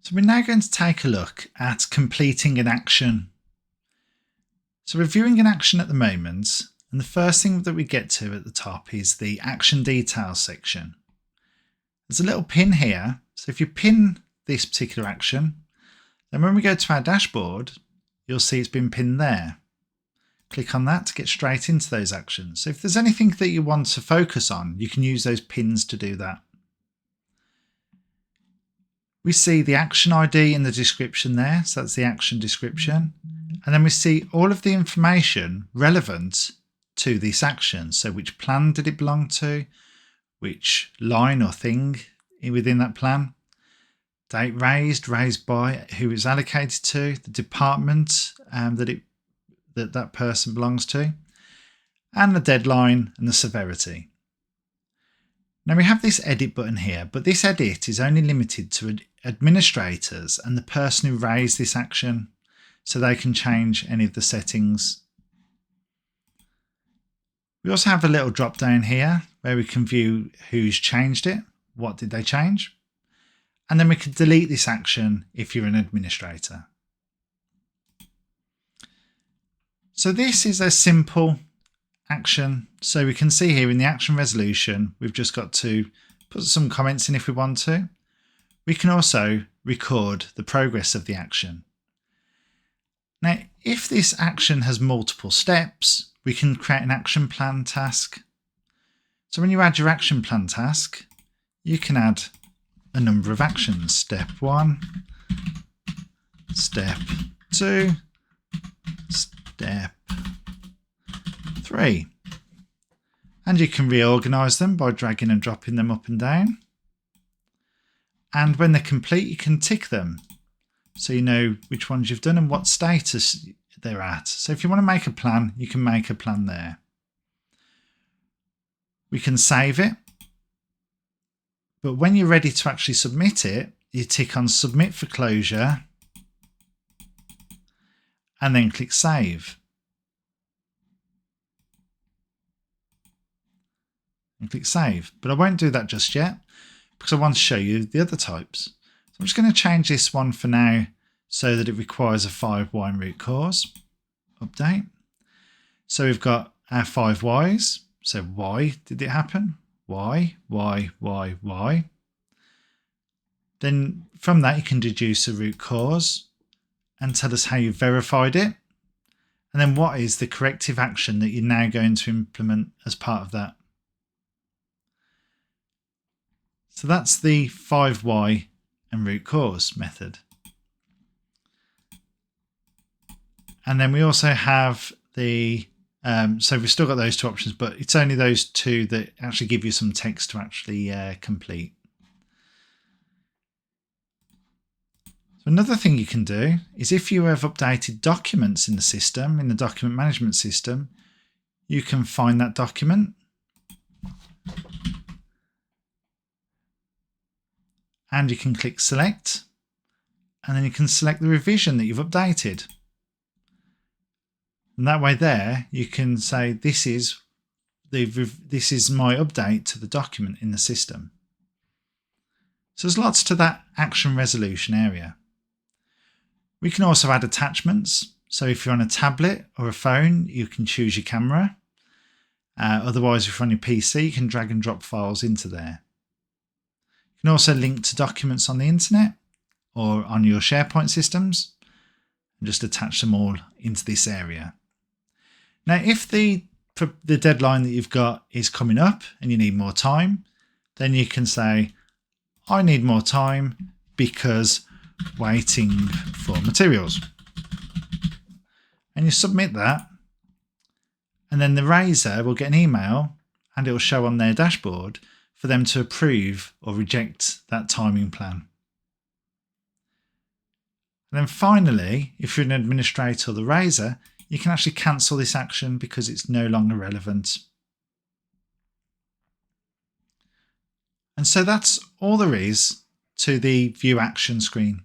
So we're now going to take a look at completing an action. So we're viewing an action at the moment, and the first thing that we get to at the top is the action details section. There's a little pin here, so if you pin this particular action, then when we go to our dashboard, you'll see it's been pinned there. Click on that to get straight into those actions. So if there's anything that you want to focus on, you can use those pins to do that. We see the action ID in the description there, so that's the action description. And then we see all of the information relevant to this action. So which plan did it belong to? Which line or thing within that plan? Date raised by, who it's allocated to, the department that person belongs to, and the deadline and the severity. Now we have this edit button here, but this edit is only limited to administrators and the person who raised this action, so they can change any of the settings. We also have a little drop down here where we can view who's changed it, what did they change, and then we can delete this action if you're an administrator. So this is a simple action. So we can see here in the action resolution, we've just got to put some comments in if we want to. We can also record the progress of the action. Now, if this action has multiple steps, we can create an action plan task. So when you add your action plan task, you can add a number of actions. Step 1, step 2, step 3. And you can reorganize them by dragging and dropping them up and down. And when they're complete, you can tick them, so you know which ones you've done and what status they're at. So if you want to make a plan, you can make a plan there. We can save it. But when you're ready to actually submit it, you tick on Submit for Closure and then click Save. And click Save. But I won't do that just yet because I want to show you the other types. So I'm just going to change this one for now so that it requires a 5 why and root cause. Update. So we've got our 5 whys. So why did it happen? Why? Then from that you can deduce a root cause and tell us how you verified it. And then what is the corrective action that you're now going to implement as part of that. So that's the 5 why and root cause method. And then we also have the, so we've still got those two options, but it's only those two that actually give you some text to actually complete. So another thing you can do is if you have updated documents in the system, in the document management system, you can find that document. And you can click select, and then you can select the revision that you've updated. And that way there, you can say, this is my update to the document in the system. So there's lots to that action resolution area. We can also add attachments. So if you're on a tablet or a phone, you can choose your camera. Otherwise, if you're on your PC, you can drag and drop files into there. You can also link to documents on the internet or on your SharePoint systems and just attach them all into this area. Now, if the deadline that you've got is coming up and you need more time, then you can say, I need more time because waiting for materials. And you submit that, and then the raiser will get an email and it will show on their dashboard for them to approve or reject that timing plan. And then finally, if you're an administrator or the raiser, you can actually cancel this action because it's no longer relevant. And so that's all there is to the View Action screen.